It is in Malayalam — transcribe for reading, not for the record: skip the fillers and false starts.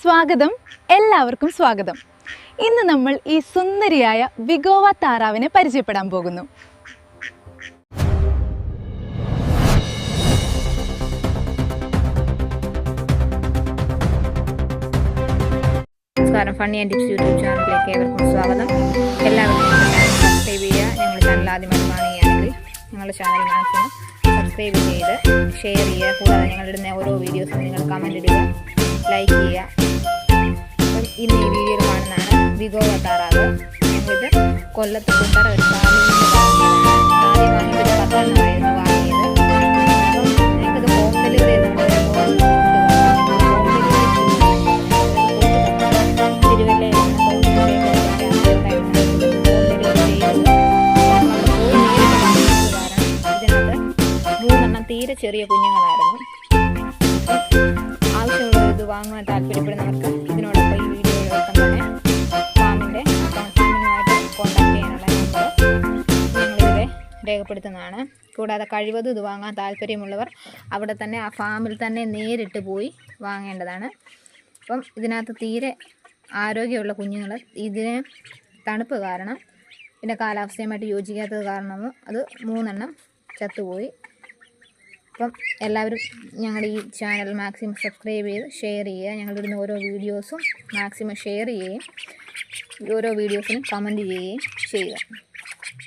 സ്വാഗതം, എല്ലാവർക്കും സ്വാഗതം. ഇന്ന് നമ്മൾ ഈ സുന്ദരിയായ വിഗോവ താറാവിനെ പരിചയപ്പെടാൻ പോകുന്നു. നമസ്കാരം, ഫണ്ണി ആൻഡ് ടിപ്സ് യൂട്യൂബ് ചാനലിലേക്ക് ഏവർക്കും സ്വാഗതം. എല്ലാവരും സബ്സ്ക്രൈബ് ചെയ്യുക. ഞങ്ങളുടെ ചാനൽ ആദ്യമായി കാണുകയാണെങ്കിൽ ഞങ്ങളുടെ ചാനൽ മാക്സിമം സബ്സ്ക്രൈബ് ചെയ്ത് ഷെയർ ചെയ്യുക. കൂടാതെ ഞങ്ങളിടുന്ന ഓരോ വീഡിയോസും നിങ്ങൾ കമൻറ്റ് ഇടുക, ലൈക്ക് ചെയ്യുക. അപ്പം ഇന്ന് ഈ വീഡിയോയിൽ കാണുന്നതാണ് വിഗോവ താറാവ്. ഞങ്ങളിത് കൊല്ലത്ത് കുണ്ടറ ഒരു ഫാമിൽ നിന്ന് വാങ്ങിയതാണ്. ആദ്യം വാങ്ങിയത് 10 വാങ്ങിയത്. അപ്പം ഞങ്ങൾക്കത് ഹോം ഡെലിവറി തീരെ ചെറിയ കുഞ്ഞുങ്ങളായിരുന്നു. ആവശ്യമുള്ള ഇത് വാങ്ങുവാൻ താല്പര്യപ്പെടുന്നവർക്ക് ഇതിനോടൊപ്പം ഈ വീഡിയോയോടൊപ്പം തന്നെ ഫാമിനുമായിട്ട് കോൺടാക്ട് ചെയ്യാനുള്ള നമ്പർ ഞങ്ങളിവിടെ രേഖപ്പെടുത്തുന്നതാണ്. കൂടാതെ കഴിവതും ഇത് വാങ്ങാൻ താല്പര്യമുള്ളവർ അവിടെ തന്നെ ആ ഫാമിൽ തന്നെ നേരിട്ട് പോയി വാങ്ങേണ്ടതാണ്. അപ്പം ഇതിനകത്ത് തീരെ ആരോഗ്യമുള്ള കുഞ്ഞുങ്ങൾ ഇതിന് തണുപ്പ് കാരണം പിന്നെ കാലാവസ്ഥയുമായിട്ട് യോജിക്കാത്തത് കാരണമോ അത് 3 ചത്തുപോയി. അപ്പം എല്ലാവരും ഞങ്ങളുടെ ഈ ചാനൽ മാക്സിമം സബ്സ്ക്രൈബ് ചെയ്ത് ഷെയർ ചെയ്യുക. ഞങ്ങളിടുന്ന ഓരോ വീഡിയോസും മാക്സിമം ഷെയർ ചെയ്യുകയും ഓരോ വീഡിയോസിനും കമൻറ്റ് ചെയ്യുകയും ചെയ്യുക.